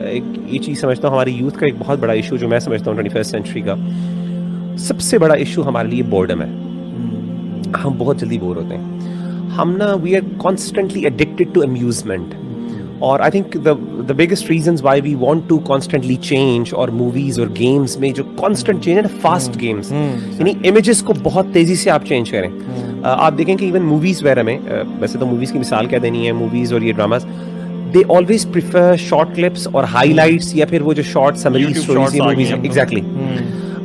ایک یہ چیز سمجھتا ہوں ہماری یوتھ کا ایک بہت بڑا ایشو جو میں سمجھتا ہوں 21st سینچری کا سب سے بڑا ایشو ہمارے لیے بورڈم ہے. ہم بہت جلدی بور ہوتے ہیں. ہم نا we are constantly addicted to amusement. اور I think the biggest reasons why we want to constantly change اور موویز اور گیمس میں جو کانسٹنٹ چینج ہے نا فاسٹ گیمس یعنی امیجز کو بہت تیزی سے آپ چینج کریں. آپ دیکھیں کہ ایون موویز وغیرہ میں ویسے تو موویز کی مثال کیا دینی ہے موویز اور یہ dramas they always prefer short clips or highlights یا پھر وہ جو short summary stories یہ movies ہیں exactly.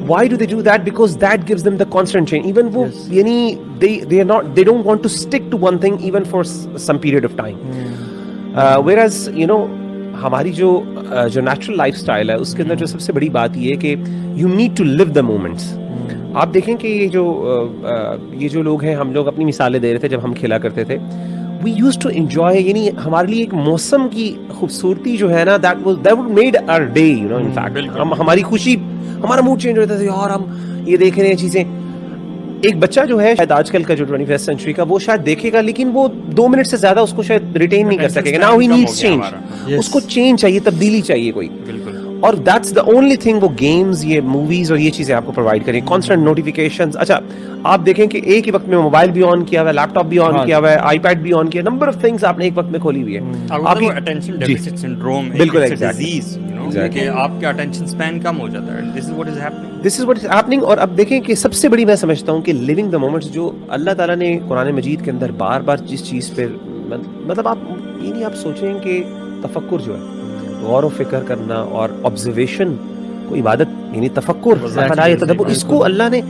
Why do they do that? Because that gives them the constant change. Even وہ یعنی they don't want to stick to one thing even for some period of time. Whereas you know ہماری جو natural life style ہے اس کے اندر جو سب سے بڑی بات یہ ہے کہ you need to live the moments. آپ دیکھیں کہ یہ جو لوگ ہیں ہم لوگ اپنی مثالیں دے رہے تھے جب ہم کھیلا کرتے تھے. We used to enjoy یعنی ہمارے لیے ایک موسم کی خوبصورتی جو ہے نا that would made our day, you know, in fact. ہماری خوشی ہمارا موڈ چینج ہوتا تھا یار ہم یہ دیکھ رہے ہیں چیزیں. ایک بچہ جو ہے شاید آج کل کا جو 21st سینچری کا وہ شاید دیکھے گا لیکن وہ 2 منٹ سے زیادہ اس کو شاید ریٹین نہیں کر سکے گا. Now he needs change. اس کو چینج چاہیے تبدیلی چاہیے کوئی. اور دیٹس دا اونلی تھنگ وہ گیمز یہ موویز اور یہ چیزیں آپ کو پرووائڈ کریں. Constant notifications. اچھا آپ دیکھیں کہ ایک ہی وقت میں موبائل بھی آن کیا ہوا ہے لیپ ٹاپ بھی آن کیا ہوا ہے آئی پیڈ بھی آن کیا نمبر آف تھنگس آپ نے ایک وقت میں کھولی ہوئی ہے. آپ کی اٹینشن ڈیفیسٹ سنڈروم بالکل ڈیزیز کہ آپ کا اٹینشن سپین کم ہو جاتا ہے. دس از واٹ از ہیپننگ. اور اب دیکھیں کہ سب سے بڑی میں سمجھتا ہوں کہ لیونگ دا مومنٹس جو اللہ تعالیٰ نے قرآن مجید کے اندر بار بار جس چیز پہ مطلب آپ یہ نہیں آپ سوچیں کہ تفکر جو ہے غور و فکر کرنا اور آبزرویشن کو عبادت یعنی تفکر افلا یتدبر اس کو اللہ نے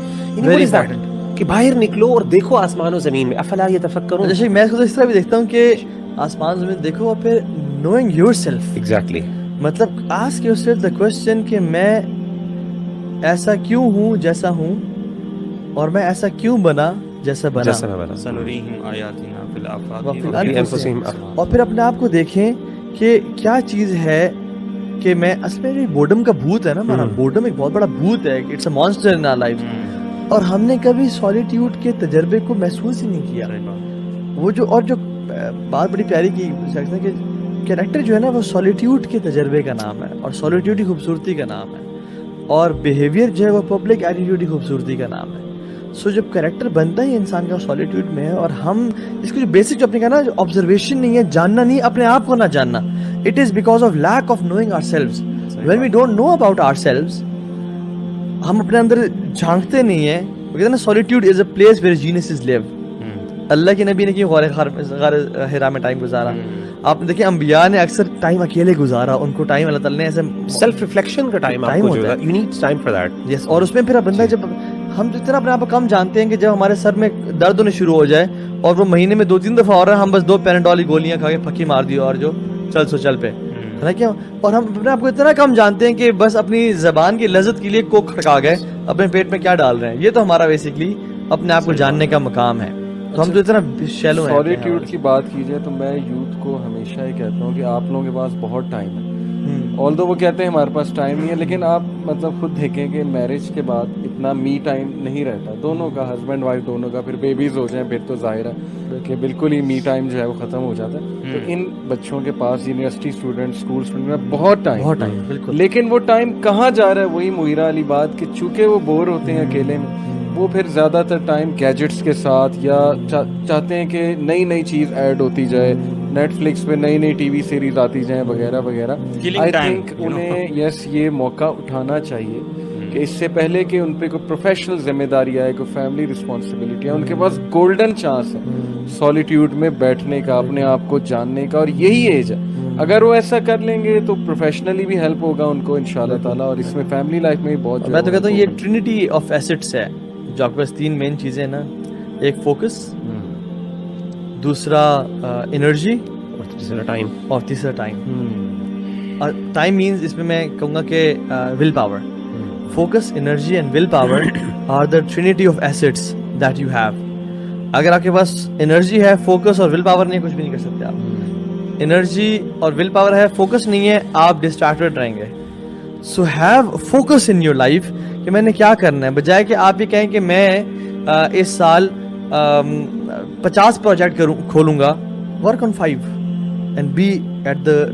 کہ باہر نکلو اور دیکھو آسمان و زمین میں افلا یتفکرون. جیسے میں اس کو اس طرح بھی دیکھتا ہوں کہ آسمان زمین دیکھو اور پھر نوئنگ یور سیلف. ایگزیکٹلی. مطلب ask your self the question کہ میں ایسا کیوں ہوں جیسا ہوں اور میں ایسا کیوں بنا جیسا بنا. سنریہم آیاتنا فی الآفاق اور پھر اپنے آپ کو دیکھیں کہ کیا چیز ہے کہ میں اصل میں بورڈم کا بھوت ہے نا ہمارا. بورڈم ایک بہت بڑا بھوت ہے. It's a monster in our life. اور ہم نے کبھی سولیٹیوڈ کے تجربے کو محسوس ہی نہیں کیا. وہ جو اور جو بات بڑی پیاری کی کہ کریکٹر جو ہے نا وہ سولیٹیوڈ کے تجربے کا نام ہے اور سولیٹیوڈ کی خوبصورتی کا نام ہے اور بیہیویئر جو ہے وہ پبلک ایٹیٹیوڈ کی خوبصورتی کا نام ہے. سو جب کریکٹر بنتا ہے انسان کا سولیٹیوڈ میں ہے اور ہم اس کو جو بیسک جو اپنے کہا نا آبزرویشن نہیں ہے جاننا نہیں اپنے آپ کو نہ جاننا. It is because of lack of knowing ourselves. When we don't know about ourselves ہم اپنے اندر جھانکتے نہیں ہیں. وہ کہتے ہیں نا سولیٹیوڈ از اے پلیس ویئر جینیسز لیو. اللہ کے نبی نے کیوں غار حرا میں ٹائم گزارا. آپ نے دیکھیں انبیاء نے اکثر ٹائم اکیلے گزارا. ان کو ٹائم اللہ تعالیٰ نے ایسے سیلف ریفلیکشن کا ٹائم ہوتا ہے. You need time for that. Yes. اور اس میں پھر بندہ جب ہم تو اتنا اپنے آپ کو کم جانتے ہیں کہ جب ہمارے سر میں درد ہونے شروع ہو جائے اور وہ مہینے میں 2-3 دفعہ ہو رہا ہے ہم بس 2 پیرنٹول کی گولیاں کھا کے پھکی مار دی اور جو چل پہ ہے نا کیا. اور ہم اپنے آپ کو اتنا کم جانتے ہیں کہ بس اپنی زبان کی لذت کے لیے کوک کھڑکا گئے اپنے پیٹ میں کیا ڈال رہے ہیں. یہ تو ہمارا بیسکلی اپنے آپ کو جاننے کا مقام ہے. تو ہم تو اتنا شیلو ہیں. سولیٹیوڈ کی بات کی جائے تو میں یوتھ کو ہمیشہ یہ کہتا ہوں کہ آپ لوگوں کے پاس بہت ٹائم ہے. آلدو وہ کہتے ہیں ہمارے پاس ٹائم نہیں ہے لیکن آپ مطلب خود دیکھیں کہ میرج کے بعد اتنا می ٹائم نہیں رہتا دونوں کا. ہسبینڈ وائف دونوں کا. پھر بیبیز ہو جائیں پھر تو ظاہر ہے کہ بالکل ہی می ٹائم جو ہے وہ ختم ہو جاتا ہے. تو ان بچوں کے پاس یونیورسٹی اسٹوڈنٹ اسکول اسٹوڈنٹ میں بہت ٹائم بالکل. لیکن وہ ٹائم کہاں جا رہا ہے وہی مغیرہ والی بات کہ چونکہ وہ بور ہوتے ہیں اکیلے میں وہ پھر زیادہ تر ٹائم گیجٹس کے ساتھ یا چاہتے ہیں کہ نئی چیز ایڈ ہوتی جائے. نیٹ فلکس پہ نئی ٹی وی سیریز آتی جائیں وغیرہ وغیرہ. آئی تھنک انہیں یہ موقع اٹھانا چاہیے کہ اس سے پہلے کہ ان پہ کوئی پروفیشنل ذمہ داری آئے کوئی فیملی رسپانسبلٹی ہے ان کے پاس گولڈن چانس ہے سولیٹیوڈ میں بیٹھنے کا اپنے آپ کو جاننے کا. اور یہی ایج ہے اگر وہ ایسا کر لیں گے تو پروفیشنلی بھی ہیلپ ہوگا ان کو انشاءاللہ تعالیٰ. اور اس میں فیملی لائف میں بھی بہت. میں تو کہتا ہوں یہ ٹرینٹی آف ایسٹس ہے جو آپ کے پاس 3 مین چیزیں نا. ایک فوکس, دوسرا انرجی اور تیسرا ٹائم. اور ٹائم مینز اس میں کہوں گا کہ will power. Focus, energy and will power are the trinity of assets that you have. اگر آپ کے پاس انرجی ہے, فوکس اور ول پاور نہیں, کچھ بھی نہیں کر سکتے آپ. انرجی اور ول پاور ہے, فوکس نہیں ہے, آپ ڈسٹریکٹڈ رہیں گے. So have focus in your life کہ میں نے کیا کرنا ہے, بجائے کہ آپ یہ کہیں کہ میں اس سال 50 پروجیکٹ کھولوں گا. Work on 5. and be at the